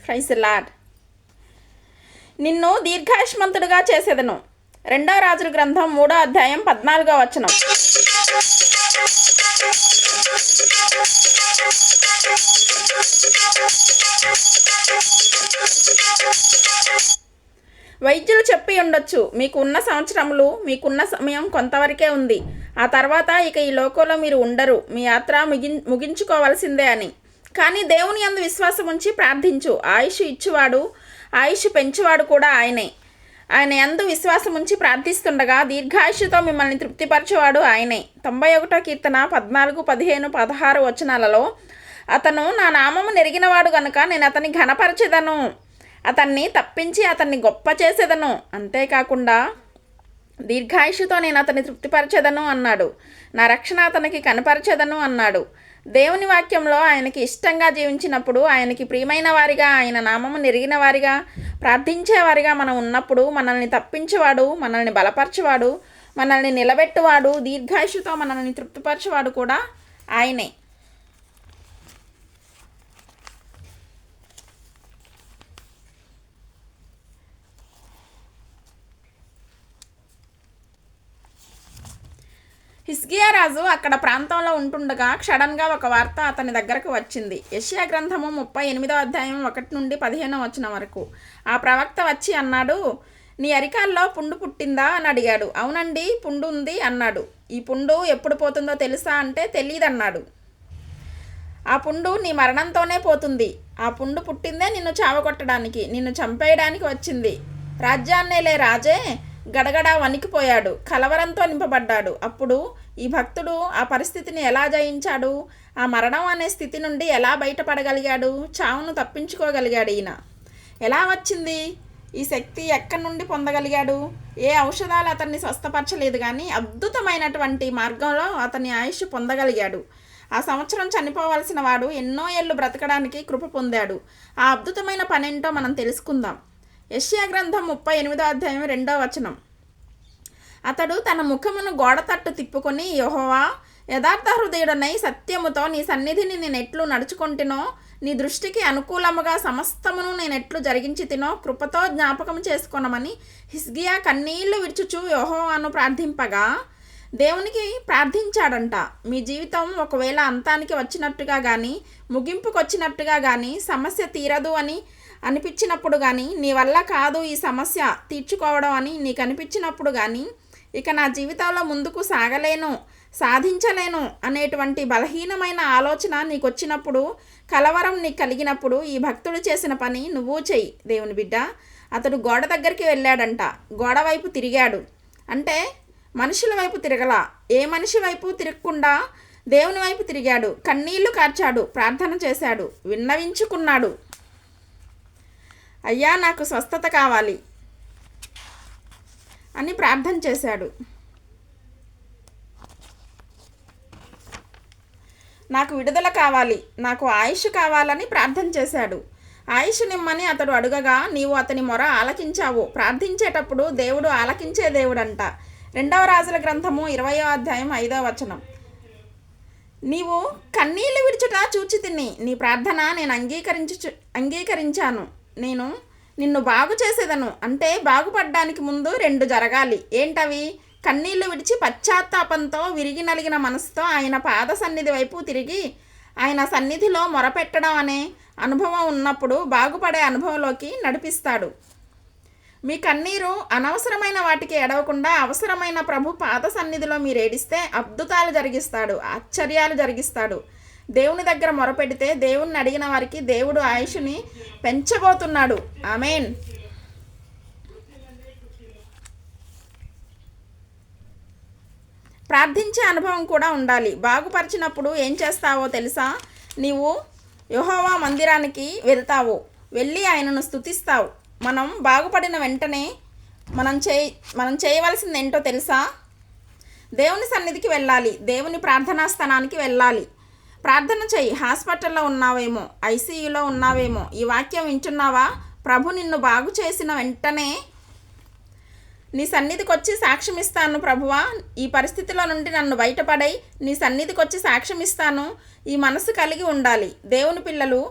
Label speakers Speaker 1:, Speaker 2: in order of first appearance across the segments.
Speaker 1: Praise the lord. నిన్ను దీర్ఘాయుష్మంతుడిగా చేసేదను. 2 రాజుల గ్రంథం 3వ అధ్యాయం 14వ వచనం. వైద్యులు చెప్పి ఉండొచ్చు, మీకున్న సంవత్సరములు, మీకున్న సమయం కొంతవరకే ఉంది, ఆ తర్వాత ఇక ఈ లోకంలో మీరు ఉండరు, మీ యాత్ర ముగించుకోవాల్సిందే అని. కానీ దేవుని యందు విశ్వాసం ఉంచి ప్రార్థించు. ఆయుష్ ఇచ్చువాడు, ఆయుష్ పెంచువాడు కూడా ఆయనే. ఆయన యందు విశ్వాసం ఉంచి ప్రార్థిస్తుండగా దీర్ఘాయుషుతో మిమ్మల్ని తృప్తిపరచేవాడు ఆయనే. 91వ కీర్తన 14, 15, 16 వచనాలలో అతను నా నామము నెరిగినవాడు గనుక నేను అతన్ని ఘనపరచెదను, అతన్ని తప్పించి అతన్ని గొప్ప చేసేదను, అంతేకాకుండా దీర్ఘాయుషుతో నేను అతన్ని తృప్తిపరచెదను అన్నాడు. నా రక్షణ అతనికి కనపరచెదను అన్నాడు. దేవుని వాక్యంలో ఆయనకి ఇష్టంగా జీవించినప్పుడు, ఆయనకి ప్రియమైన వారిగా, ఆయన నామము నెరిగిన వారిగా, ప్రార్థించేవారిగా మనం ఉన్నప్పుడు మనల్ని తప్పించేవాడు, మనల్ని బలపరచేవాడు, మనల్ని నిలబెట్టువాడు, దీర్ఘాయుషుతో మనల్ని తృప్తిపరచేవాడు కూడా ఆయనే. హిజ్కియా రాజు అక్కడ ప్రాంతంలో ఉంటుండగా సడన్గా ఒక వార్త అతని దగ్గరకు వచ్చింది. యెషయా గ్రంథము 38వ అధ్యాయం 1 నుండి 15వ వచనం వరకు. ఆ ప్రవక్త వచ్చి అన్నాడు, నీ అరికాల్లో పుండు పుట్టిందా అని అడిగాడు. అవునండి, పుండు ఉంది అన్నాడు. ఈ పుండు ఎప్పుడు పోతుందో తెలుసా అంటే తెలియదన్నాడు. ఆ పుండు నీ మరణంతోనే పోతుంది. ఆ పుండు పుట్టిందే నిన్ను చావగొట్టడానికి, నిన్ను చంపేయడానికి వచ్చింది. రాజ్యాన్నేలే రాజే గడగడా వణికిపోయాడు, కలవరంతో నింపబడ్డాడు. అప్పుడు ఈ భక్తుడు ఆ పరిస్థితిని ఎలా జయించాడు? ఆ మరణం అనే స్థితి నుండి ఎలా బయటపడగలిగాడు? చావును తప్పించుకోగలిగాడు. ఈయన ఎలా వచ్చింది ఈ శక్తి? ఎక్కడి నుండి పొందగలిగాడు? ఏ ఔషధాలు అతన్ని స్వస్థపరచలేదు, కానీ అద్భుతమైనటువంటి మార్గంలో అతని ఆయుష్ పొందగలిగాడు. ఆ సంవత్సరం చనిపోవలసిన వాడు ఎన్నో ఏళ్ళు బ్రతకడానికి కృప పొందాడు. ఆ అద్భుతమైన పనేంటో మనం తెలుసుకుందాం. యెషయా గ్రంథం 38వ అధ్యాయం 2వ వచనం. అతడు తన ముఖమును గోడ తట్టు తిప్పుకొని, యెహోవా, యథార్థ హృదయుడనై సత్యముతో నీ సన్నిధిని నేనెట్లు నడుచుకొంటినో, నీ దృష్టికి అనుకూలముగా సమస్తమును నేనెట్లు జరిగించి తినో కృపతో జ్ఞాపకం చేసుకొనమని హిజ్కియా కన్నీళ్లు విడుచుచు యెహోవాను ప్రార్థింపగా దేవునికి ప్రార్థించాడంట. మీ జీవితం ఒకవేళ అంతానికి వచ్చినట్టుగా కానీ, ముగింపుకు వచ్చినట్టుగా కానీ, సమస్య తీరదు అని అనిపించినప్పుడు కానీ, నీ వల్ల కాదు ఈ సమస్య తీర్చుకోవడం అని నీకు అనిపించినప్పుడు కానీ, ఇక నా జీవితంలో ముందుకు సాగలేను, సాధించలేను అనేటువంటి బలహీనమైన ఆలోచన నీకు వచ్చినప్పుడు, కలవరం నీకు కలిగినప్పుడు, ఈ భక్తుడు చేసిన పని నువ్వు చెయ్యి. దేవుని బిడ్డ, అతడు గోడ దగ్గరికి వెళ్ళాడంట. గోడ వైపు తిరిగాడు అంటే మనుషుల వైపు తిరగలా. ఏ మనిషి వైపు తిరగకుండా దేవుని వైపు తిరిగాడు. కన్నీళ్లు కార్చాడు, ప్రార్థన చేశాడు, విన్నవించుకున్నాడు. అయ్యా, నాకు స్వస్థత కావాలి అని ప్రార్థన చేశాడు. నాకు విడుదల కావాలి, నాకు ఆయుష్ కావాలని ప్రార్థన చేశాడు. ఆయుష్ నిమ్మని అతడు అడుగగా నీవు అతని మొర ఆలకించావు. ప్రార్థించేటప్పుడు దేవుడు ఆలకించే దేవుడంట. 2వ రాజుల గ్రంథము 20వ అధ్యాయం 5వ వచనం. నీవు కన్నీళ్లు విడుచుట చూచి తిని నీ ప్రార్థన నేను అంగీకరించాను. నేను నిన్ను బాగు చేసేదను. అంటే బాగుపడడానికి ముందు 2 జరగాలి. ఏంటవి? కన్నీళ్లు విడిచి పశ్చాత్తాపంతో విరిగి నలిగిన మనసుతో ఆయన పాద సన్నిధి వైపు తిరిగి ఆయన సన్నిధిలో మొరపెట్టడం అనే అనుభవం ఉన్నప్పుడు బాగుపడే అనుభవంలోకి నడిపిస్తాడు. మీ కన్నీరు అనవసరమైన వాటికి ఎడవకుండా అవసరమైన ప్రభు పాద సన్నిధిలో మీరు ఏడిస్తే అద్భుతాలు జరిగిస్తాడు, ఆశ్చర్యాలు జరిగిస్తాడు. దేవుని దగ్గర మొరపెడితే దేవుణ్ణి అడిగిన వారికి దేవుడు ఆయుష్ని పెంచబోతున్నాడు. ఆమేన్. ప్రార్థించే అనుభవం కూడా ఉండాలి. బాగుపరిచినప్పుడు ఏం చేస్తావో తెలుసా? నీవు యెహోవా మందిరానికి వెళ్తావు, వెళ్ళి ఆయనను స్తుతిస్తావు. మనం బాగుపడిన వెంటనే మనం చేయవలసింది ఏంటో తెలుసా? దేవుని సన్నిధికి వెళ్ళాలి, దేవుని ప్రార్థనా స్థానానికి వెళ్ళాలి. ప్రార్థన చెయ్యి. హాస్పిటల్లో ఉన్నావేమో, ఐసీయూలో ఉన్నావేమో, ఈ వాక్యం వింటున్నావా? ప్రభు నిన్ను బాగు చేసిన వెంటనే నీ సన్నిధికి వచ్చి సాక్ష్యం ఇస్తాను. ప్రభువా, ఈ పరిస్థితిలో నుండి నన్ను బయటపడై నీ సన్నిధికి వచ్చి సాక్ష్యం ఇస్తాను. ఈ మనసు కలిగి ఉండాలి. దేవుని పిల్లలు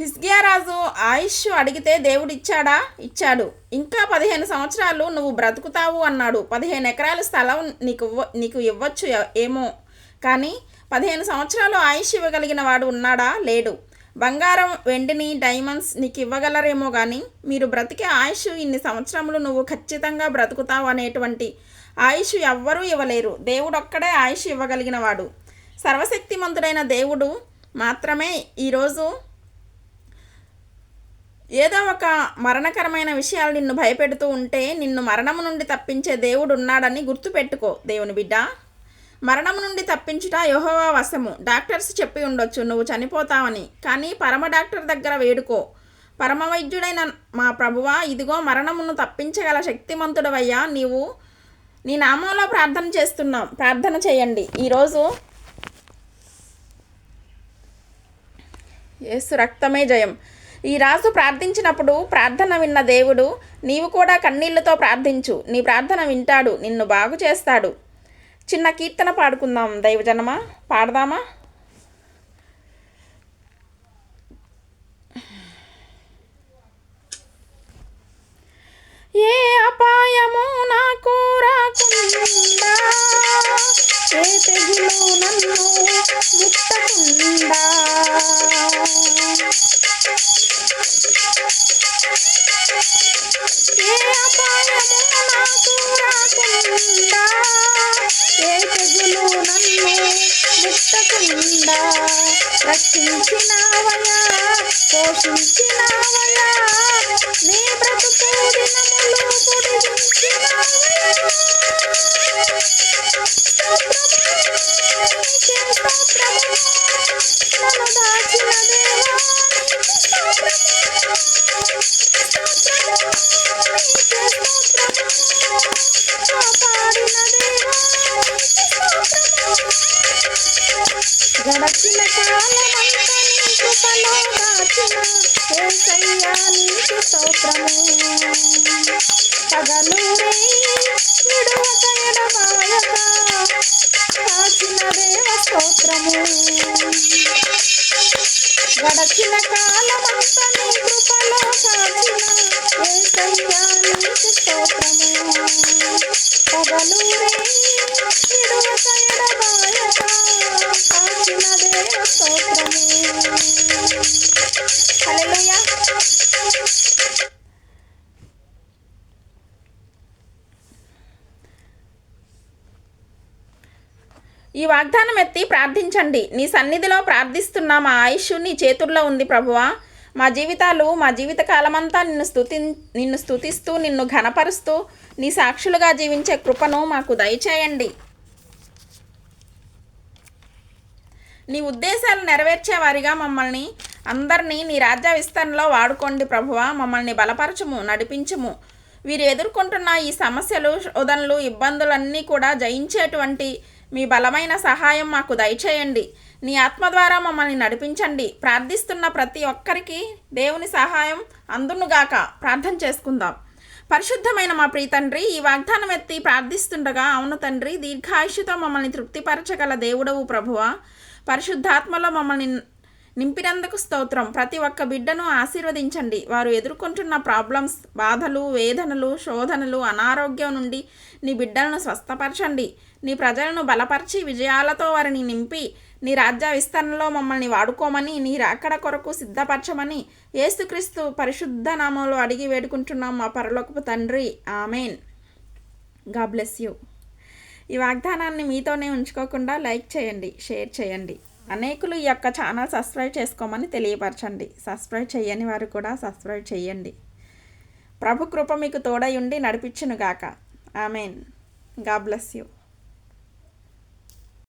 Speaker 1: హిజ్కియా రాజు ఆయుష్ అడిగితే దేవుడు ఇచ్చాడా? ఇచ్చాడు. ఇంకా 15 సంవత్సరాలు నువ్వు బ్రతుకుతావు అన్నాడు. 15 ఎకరాల స్థలం నీకు ఇవ్వచ్చు ఏమో, కానీ 15 సంవత్సరాలు ఆయుష్ ఇవ్వగలిగిన వాడు ఉన్నాడా? లేడు. బంగారం, వెండిని, డైమండ్స్ నీకు ఇవ్వగలరేమో కానీ మీరు బ్రతికే ఆయుష్ ఇన్ని సంవత్సరములు నువ్వు ఖచ్చితంగా బ్రతుకుతావు అనేటువంటి ఆయుష్ ఎవ్వరూ ఇవ్వలేరు. దేవుడు ఒక్కడే ఆయుష్ ఇవ్వగలిగిన వాడు. సర్వశక్తిమంతుడైన దేవుడు మాత్రమే ఈరోజు ఏదో ఒక మరణకరమైన విషయాలు నిన్ను భయపెడుతూ ఉంటే నిన్ను మరణము నుండి తప్పించే దేవుడు ఉన్నాడని గుర్తుపెట్టుకో దేవుని బిడ్డ. మరణము నుండి తప్పించుట యెహోవా వశము. డాక్టర్స్ చెప్పి ఉండొచ్చు నువ్వు చనిపోతావని, కానీ పరమ డాక్టర్ దగ్గర వేడుకో. పరమ వైద్యుడైన మా ప్రభువా, ఇదిగో మరణమును తప్పించగల శక్తిమంతుడవయ్యా, నీవు నీ నామంలో ప్రార్థన చేస్తున్నాం. ప్రార్థన చేయండి ఈరోజు. యేసు రక్తమే జయం. ఈ రాజు ప్రార్థించినప్పుడు ప్రార్థన విన్న దేవుడు నీవు కూడా కన్నీళ్లతో ప్రార్థించు, నీ ప్రార్థన వింటాడు, నిన్ను బాగు చేస్తాడు. చిన్న కీర్తన పాడుకుందాం దైవజనమా, పాడదామా? ఏ అపాయము నాకు రాకుండా, ఏ తెగులు నన్ను ముట్టకుండా, ఏ అపాయము నాకు రాకుండా, ఏ తెగులు నన్ను ముట్టకుండా, రక్షించినావయా, పోషించినావయా, నీ బ్రతుకు దినములు పొడిగించినావయా. నన్ను దాచిన దేవా కాపాడిన దేవా, గడచిన కాలమంతా నీ కృపలో దాచిన యేసయ్యా నీకు స్తోత్రము. పగలు విడువక ఎడబాయక కాచిన దేవ స్తోత్రము. గడచిన కాలమంతా నీ కృపలో కాచిన యేసయ్యా నీకు స్తోత్రము. పగలు విడువక ఎడబాయక కాచిన దేవ స్తోత్రము. హల్లెలూయా. ఈ వాగ్దానం ఎత్తి ప్రార్థించండి. నీ సన్నిధిలో ప్రార్థిస్తున్న మా ఆయుష్ నీ చేతుల్లో ఉంది ప్రభువా. మా జీవిత కాలమంతా నిన్ను స్తుతిస్తూ నిన్ను ఘనపరుస్తూ నీ సాక్షులుగా జీవించే కృపను మాకు దయచేయండి. నీ ఉద్దేశాలు నెరవేర్చేవారిగా మమ్మల్ని అందరినీ నీ రాజ్య విస్తరణలో వాడుకోండి ప్రభువా. మమ్మల్ని బలపరచుము, నడిపించుము. వీరు ఎదుర్కొంటున్న ఈ సమస్యలు, శోధనలు, ఇబ్బందులన్నీ కూడా జయించేటువంటి మీ బలమైన సహాయం మాకు దయచేయండి. నీ ఆత్మ ద్వారా మమ్మల్ని నడిపించండి. ప్రార్థిస్తున్న ప్రతి ఒక్కరికి దేవుని సహాయం అందునుగాక. ప్రార్థన చేసుకుందాం. పరిశుద్ధమైన మా ప్రియ తండ్రి, ఈ వాగ్దానం ఎత్తి ప్రార్థిస్తుండగా, అవును తండ్రి, దీర్ఘాయుష్యుతో మమ్మల్ని తృప్తిపరచగల దేవుడవు ప్రభువా. పరిశుద్ధాత్మలో మమ్మల్ని నింపినందుకు స్తోత్రం. ప్రతి ఒక్క బిడ్డను ఆశీర్వదించండి. వారు ఎదుర్కొంటున్న ప్రాబ్లమ్స్, బాధలు, వేదనలు, శోధనలు, అనారోగ్యం నుండి నీ బిడ్డలను స్వస్థపరచండి. నీ ప్రజలను బలపరిచి విజయాలతో వారిని నింపి నీ రాజ్య విస్తరణలో మమ్మల్ని వాడుకోమని, నీ రాకడ కొరకు సిద్ధపరచమని యేసుక్రీస్తు పరిశుద్ధ నామంలో అడిగి వేడుకుంటున్నాం మా పరలోకపు తండ్రి. ఆమెన్. God bless you. ఈ వాగ్దానాన్ని మీతోనే ఉంచుకోకుండా లైక్ చేయండి, షేర్ చేయండి. అనేకులు ఈ యొక్క ఛానల్ సబ్స్క్రైబ్ చేసుకోమని తెలియపరచండి. సబ్స్క్రైబ్ చేయని వారు కూడా సబ్స్క్రైబ్ చేయండి. ప్రభు కృప మీకు తోడై ఉండి నడిపించునుగాక. ఆమెన్. God bless you.